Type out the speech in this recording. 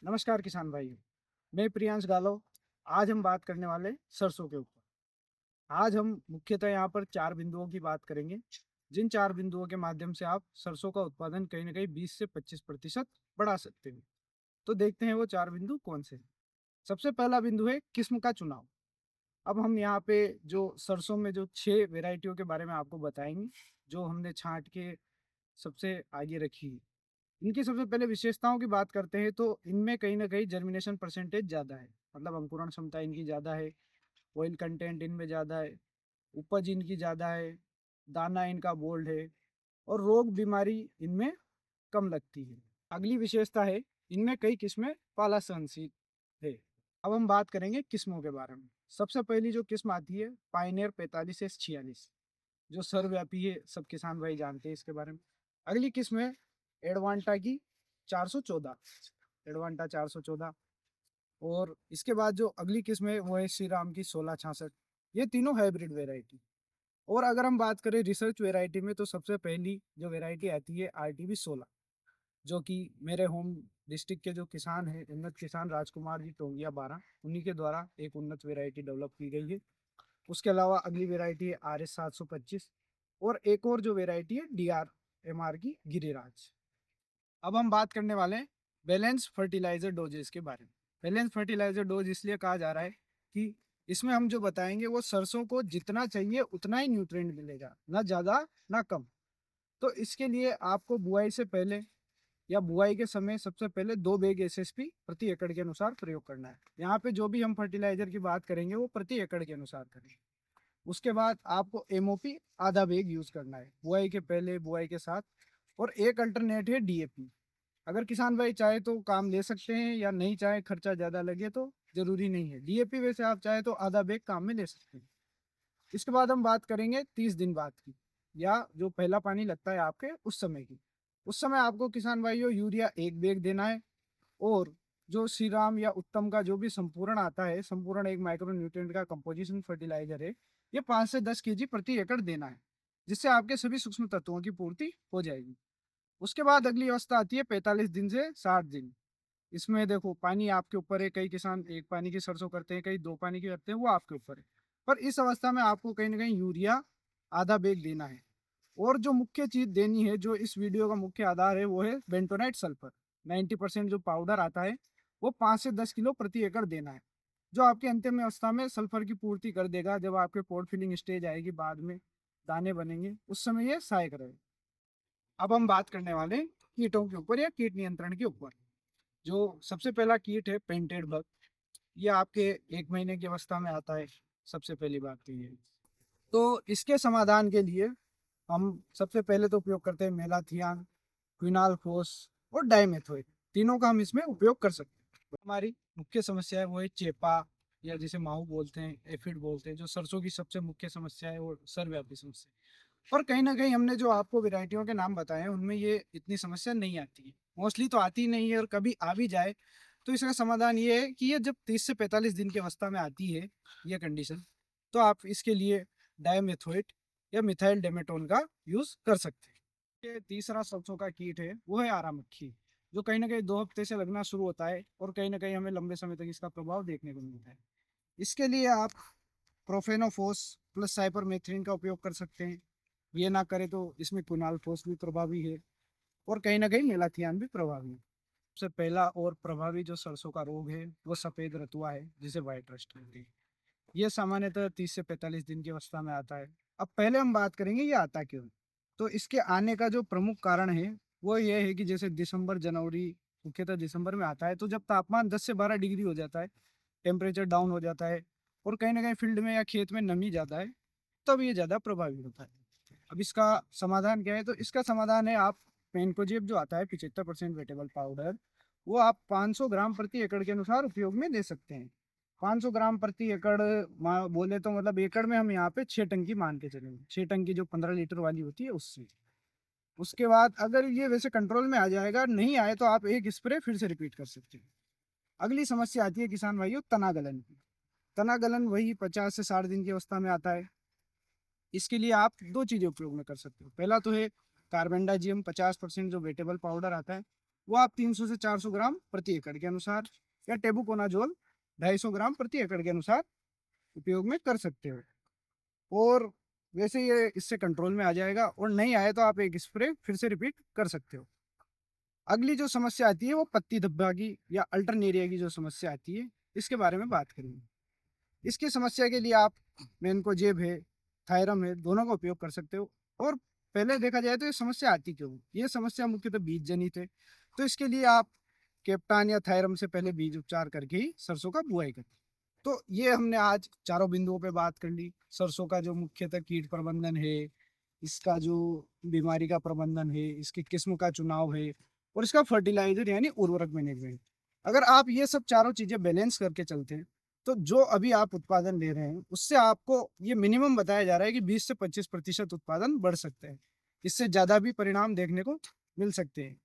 नमस्कार किसान भाइयों। मैं प्रियांश गालो। आज हम बात करने वाले सरसों के ऊपर। आज हम मुख्यतः यहाँ पर 4 बिंदुओं की बात करेंगे, जिन 4 बिंदुओं के माध्यम से आप सरसों का उत्पादन कहीं ना कहीं 20 से 25% बढ़ा सकते हो। तो देखते हैं वो 4 बिंदु कौन से हैं। सबसे पहला बिंदु है किस्म का चुनाव। अब हम यहाँ पे जो सरसों में जो 6 वेराइटियों के बारे में आपको बताएंगे, जो हमने छांट के सबसे आगे रखी है। इनकी सबसे पहले विशेषताओं की बात करते हैं तो इनमें कहीं ना कहीं जर्मिनेशन परसेंटेज ज़्यादा है, मतलब अंकुरण क्षमता इनकी ज़्यादा है। ऑयल कंटेंट इनमें ज़्यादा है। उपज इनकी ज़्यादा है। दाना इनका बोल्ड है। और रोग बीमारी इनमें कम लगती है। अगली विशेषता है, इनमें कई किस्में पाला सहनशील है। अब हम बात करेंगे किस्मों के बारे में। सबसे पहली जो किस्म आती है पायनियर 45 S 46, जो सर्वव्यापी है, सब किसान भाई जानते हैं इसके बारे में। अगली किस्म है एडवांटा की 414, एडवांटा 414। और इसके बाद जो अगली किस्म है वो है श्री राम की 1666। ये तीनों हाइब्रिड वेराइटी। और अगर हम बात करें रिसर्च वेराइटी में तो सबसे पहली जो वेराइटी आती है RTV 16, जो कि मेरे होम डिस्ट्रिक्ट के जो किसान हैं, उन्नत किसान राजकुमार जी टोंगिया 12, उन्हीं के द्वारा एक उन्नत वेराइटी डेवलप की गई है। उसके अलावा अगली वेराइटी है RS 725। और एक और जो वेराइटी है DRMR की गिरिराज। अब हम बात करने वाले हैं बैलेंस फर्टिलाइजर डोजेस के बारे में। बैलेंस फर्टिलाइजर डोज इसलिए कहा जा रहा है कि इसमें हम जो बताएंगे वो सरसों को जितना चाहिए उतना ही न्यूट्रिएंट मिलेगा, ना ज़्यादा ना कम। तो इसके लिए आपको बुआई से पहले या बुआई के समय सबसे पहले 2 बैग SSP प्रति एकड़ के अनुसार प्रयोग करना है। यहाँ पे जो भी हम फर्टिलाइजर की बात करेंगे वो प्रति एकड़ के अनुसार करेंगे। उसके बाद आपको MOP आधा बैग यूज करना है बुआई के पहले, बुआई के साथ। और एक अल्टरनेट है DAP। अगर किसान भाई चाहे तो काम ले सकते हैं, या नहीं चाहे खर्चा ज़्यादा लगे तो जरूरी नहीं है। DAP वैसे आप चाहे तो आधा बैग काम में ले सकते हैं। इसके बाद हम बात करेंगे 30 दिन बाद की, या जो पहला पानी लगता है आपके उस समय की। उस समय आपको किसान भाइयों यूरिया 1 बैग देना है। और जो श्री राम या उत्तम का जो भी संपूर्ण आता है, संपूर्ण एक माइक्रो न्यूट्रिएंट का कंपोजिशन फर्टिलाइजर है, ये 5 से 10 kg प्रति एकड़ देना है, जिससे आपके सभी सूक्ष्म तत्वों की पूर्ति हो जाएगी। उसके बाद अगली अवस्था आती है 45 दिन से 60 दिन। इसमें देखो पानी आपके ऊपर है, कई किसान 1 पानी की सरसों करते हैं, कई 2 पानी की करते हैं, वो आपके ऊपर है। पर इस अवस्था में आपको कहीं ना कहीं यूरिया आधा बैग देना है। और जो मुख्य चीज देनी है, जो इस वीडियो का मुख्य आधार है, वो है बेंटोनाइट सल्फर। 90% जो पाउडर आता है वो 5 से 10 किलो प्रति एकड़ देना है, जो आपके अंतिम अवस्था में सल्फर की पूर्ति कर देगा। जब आपके पॉट फिलिंग स्टेज आएगी, बाद में दाने बनेंगे, उस समय ये सहायक रहेगा। अब हम बात करने वाले हैं कीटों के ऊपर या कीट नियंत्रण के ऊपर। जो सबसे पहला कीट है पेंटेड बग। ये आपके 1 महीने की अवस्था में आता है। सबसे पहली बात तो ये। तो इसके समाधान के लिए हम सबसे पहले तो उपयोग करते हैं मेलाथियान, क्विनालफोस और डाइमेथोएट। तीनों का हम इसमें उपयोग कर सकते हैं। हमारी मुख्य समस्या है वो है चेपा, या जिसे माहू बोलते हैं, एफिड बोलते हैं, जो सरसों की सबसे मुख्य समस्या है और सर्वव्यापी समस्या है। और कहीं ना कहीं हमने जो आपको वैरायटियों के नाम बताए हैं उनमें ये इतनी समस्या नहीं आती है, मोस्टली तो आती नहीं है। और कभी आ भी जाए तो इसका समाधान ये है कि ये जब 30 से 45 दिन की अवस्था में आती है ये कंडीशन, तो आप इसके लिए डायमेथोएट या मिथाइल डेमेटोन का यूज कर सकते हैं। ये तीसरा सरसों का कीट है वो है आरा मक्खी, जो कहीं ना कहीं 2 हफ्ते से लगना शुरू होता है और कहीं ना कहीं हमें लंबे समय तक इसका प्रभाव देखने को मिलता है। इसके लिए आप प्रोफेनोफोस प्लस साइपरमेथ्रिन का उपयोग कर सकते हैं। ये ना करें तो इसमें क्विनालफोस भी प्रभावी है, और कहीं ना कहीं मेलाथियान भी प्रभावी है। सबसे पहला और प्रभावी जो सरसों का रोग है वो सफेद रतुआ है, जिसे व्हाइट रस्ट कहते हैं। ये सामान्यतः 30 से 45 दिन की अवस्था में आता है। अब पहले हम बात करेंगे ये आता क्यों है। तो इसके आने का जो प्रमुख कारण है वो ये है कि जैसे दिसंबर जनवरी, मुख्यतः दिसंबर में आता है, तो जब तापमान 10 से 12 डिग्री हो जाता है, टेम्परेचर डाउन हो जाता है, और कहीं ना कहीं फील्ड में या खेत में नमी ज़्यादा है, तब ये ज़्यादा प्रभावी होता है। अब इसका समाधान क्या है, तो इसका समाधान है आप पेनकोजेब जो आता है 75% वेटेबल पाउडर, वो आप 500 ग्राम प्रति एकड़ के अनुसार उपयोग में ले सकते हैं। 500 ग्राम प्रति एकड़ बोले तो मतलब एकड़ में हम यहाँ पे 6 टंकी मान के चलेंगे, 6 टंकी जो 15 लीटर वाली होती है उससे। उसके बाद अगर ये वैसे कंट्रोल में आ जाएगा, नहीं आए तो आप एक स्प्रे फिर से रिपीट कर सकते हैं। अगली समस्या आती है किसान भाइयों तना गलन की। तना गलन वही 50 से 60 दिन की अवस्था में आता है। इसके लिए आप 2 चीज़ें उपयोग में कर सकते हो। पहला तो है कार्बेंडाजियम 50% जो वेटेबल पाउडर आता है, वो आप 300 से 400 ग्राम प्रति एकड़ के अनुसार, या टेबुकोनाजोल 250 ग्राम प्रति एकड़ के अनुसार उपयोग में कर सकते हो। और वैसे ये इससे कंट्रोल में आ जाएगा, और नहीं आए तो आप एक स्प्रे फिर से रिपीट कर सकते हो। अगली जो समस्या आती है वो पत्ती धब्बा की या अल्टरनेरिया की जो समस्या आती है, इसके बारे में बात करेंगे। इसकी समस्या के लिए आप मैनकोजेब है, थायरम है, दोनों का उपयोग कर सकते हो। और पहले देखा जाए तो ये समस्या आती क्यों है? ये समस्या मुख्यतः बीज जनित है। तो इसके लिए आप कैप्टान या थायरम से पहले बीज उपचार करके ही सरसों का बुआई करें। तो ये हमने आज चारों बिंदुओं पे बात कर ली। सरसों का जो मुख्यतः कीट प्रबंधन है, इसका जो बीमारी का प्रबंधन है, इसकी किस्म का चुनाव है, और इसका फर्टिलाइजर यानी उर्वरक मैनेजमेंट। अगर आप ये सब चारों चीजें बैलेंस करके चलते हैं, तो जो अभी आप उत्पादन ले रहे हैं उससे आपको ये मिनिमम बताया जा रहा है कि 20 से 25% उत्पादन बढ़ सकता है। इससे ज्यादा भी परिणाम देखने को मिल सकते हैं।